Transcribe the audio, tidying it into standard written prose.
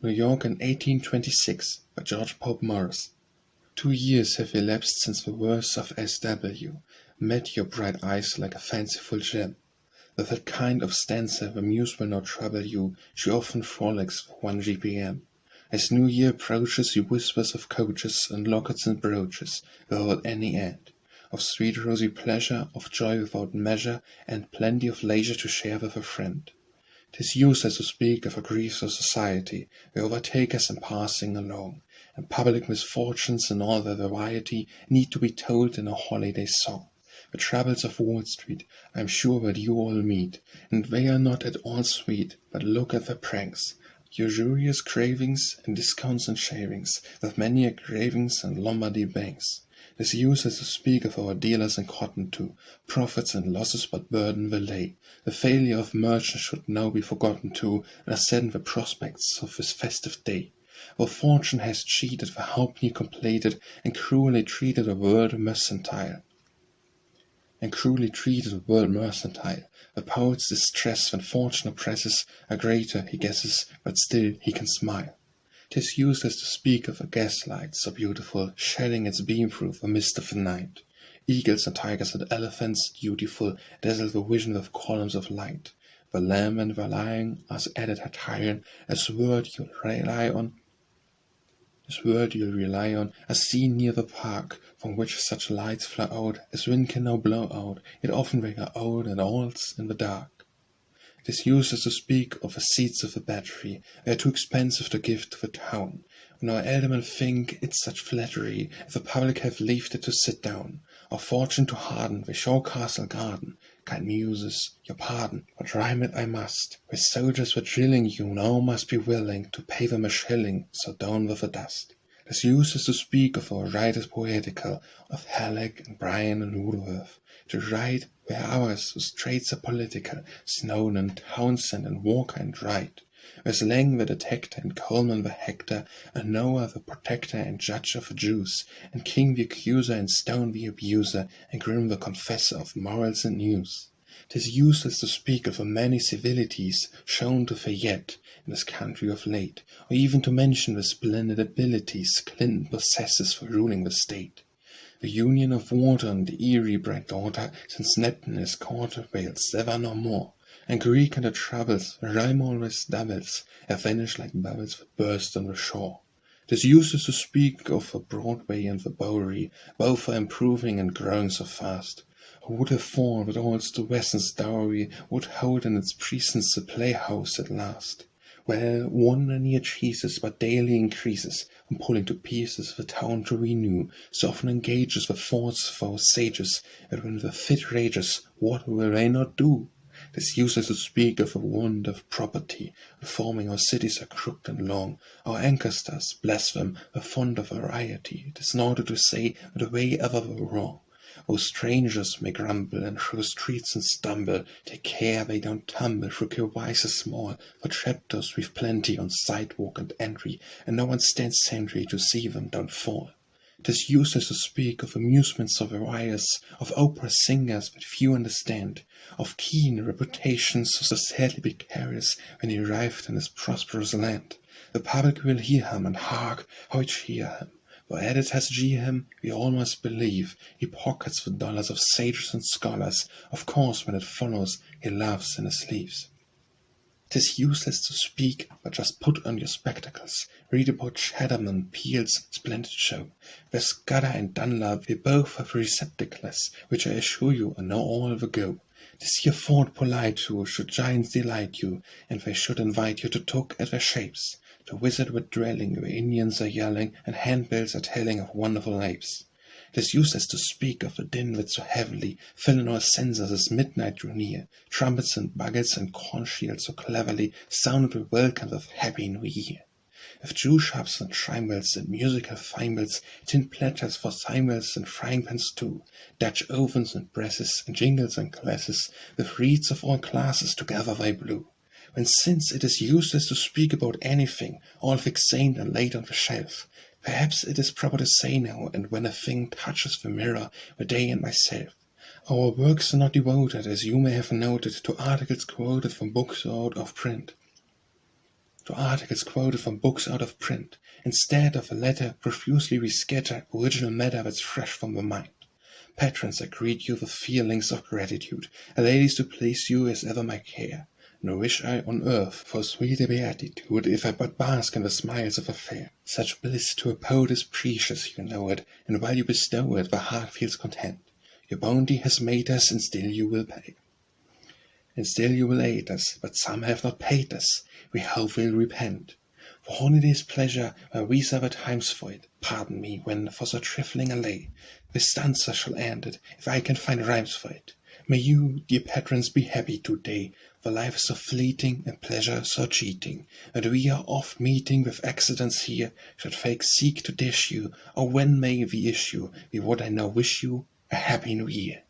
New York in 1826 by George Pope Morris. 2 years have elapsed since the verse of S.W. met your bright eyes like a fanciful gem. With that kind of stanza the muse will not trouble you, she often frolics with 1 g.p.m. As New Year approaches, she whispers of coaches and lockets and brooches without any end, of sweet rosy pleasure, of joy without measure, and plenty of leisure to share with a friend. 'Tis useless to speak of her griefs of society, they overtake us in passing along, and public misfortunes in all their variety need to be told in a holiday song. The troubles of Wall Street, I am sure that you all meet, and they are not at all sweet, but look at their pranks, usurious cravings, and discounts and shavings, with many engravings and Lombardy banks. 'Tis useless to speak of our dealers in cotton too, profits and losses but burden the lay. The failure of merchants should now be forgotten too, and ascend the prospects of this festive day. For fortune has cheated, the halfpenny completed, and cruelly treated the world mercantile. The poet's distress when fortune oppresses are greater, he guesses, but still he can smile. 'Tis useless to speak of a gaslight so beautiful, shedding its beam through the mist of the night. Eagles and tigers and elephants, dutiful, dazzle the vision with columns of light. The lamb and the lion are added at iron, as word you'll rely on, are seen near the park, from which such lights fly out as wind can now blow out, yet often they are out and all's in the dark. 'Tis useless to speak of the seats of the Battery, they are too expensive to give to the town. When our aldermen think it such flattery, if the public have leaved it to sit down, our fortune to harden, they show Castle Garden. Kind muses, your pardon, but rhyme it I must. The soldiers were drilling you now must be willing to pay them a shilling, so down with the dust. 'Tis useless to speak of our writers poetical, of Halleck and Bryan and Woodworth. To write were ours whose traits are political, Snowden, Townsend, and Walker and Wright. There's Lang the detector, and Coleman the Hector, and Noah the protector and judge of the Jews, and King the accuser, and Stone the abuser, and Grimm the confessor of morals and news. 'Tis useless to speak of the many civilities shown to Fayette in this country of late, or even to mention the splendid abilities Clinton possesses for ruling the state. The union of water and the Erie bright daughter, since Neptune is quarter whales, ever no more. And Greek and the troubles, rhyme always doubles, have vanished like bubbles that burst on the shore. 'Tis useless to speak of the Broadway and the Bowery, both are improving and growing so fast. Who would have thought that all Stuyvesant's dowry would hold in its precincts a playhouse at last? Well, wonder near Jesus but daily increases, and pulling to pieces the town to renew, so often engages the thoughts of our sages, that when the fit rages, what will they not do? 'Tis useless to speak of the want of property, reforming our cities are crooked and long, our anchor stars, bless them, are fond of variety, 'tis naught to say that the way ever were wrong. O strangers may grumble, and through streets and stumble, take care they don't tumble through crevices small, for trapdoors we've plenty on sidewalk and entry, and no one stands sentry to see them don't fall. 'Tis useless to speak of amusements of various, of opera singers that few understand, of keen reputations so sadly precarious when he arrived in this prosperous land. The public will hear him, and hark, how it cheer him. For editors gee him, we all must believe, he pockets the dollars of sages and scholars, of course when it follows, he laughs in his sleeves. 'Tis useless to speak, but just put on your spectacles, read about Chatterman Peel's splendid show, where Scudder and Dunlap they both have receptacles, which I assure you are know all the go. 'Tis your fault polite too, should giants delight you, and they should invite you to talk at their shapes. To visit with drilling, where Indians are yelling, and handbills are telling of wonderful apes. 'Tis useless to speak of the din that so heavily fill in our senses as midnight drew near. Trumpets and buggles and corn shields so cleverly sounded the welcome of Happy New Year. With Jew sharps and trimbals and musical thimbles, tin platters for cymbals and frying pans too, Dutch ovens and presses, and jingles and glasses, with wreaths of all classes together they blew. When since it is useless to speak about anything, all fixated and laid on the shelf, perhaps it is proper to say now, and when a thing touches the mirror, the day and myself. Our works are not devoted, as you may have noted, to articles quoted from books or out of print. to articles quoted from books out of print, instead of a letter profusely rescatter original matter that's fresh from the mind. Patrons, I greet you with feelings of gratitude, and ladies to please you as ever my care. Nor wish I on earth for sweeter beatitude, if I but bask in the smiles of a fair. Such bliss to a poet is precious, you know it, and while you bestow it, the heart feels content. Your bounty has made us, and still you will pay. And still you will aid us, but some have not paid us, we hope will repent. For holiday's pleasure, where we sever times for it, pardon me, when for so trifling a lay, this stanza shall end it, if I can find rhymes for it. May you, dear patrons, be happy today, for life is so fleeting, and pleasure so cheating, and we are oft meeting with accidents here, should fate seek to dish you, or when may the issue be what I now wish you, a happy new year.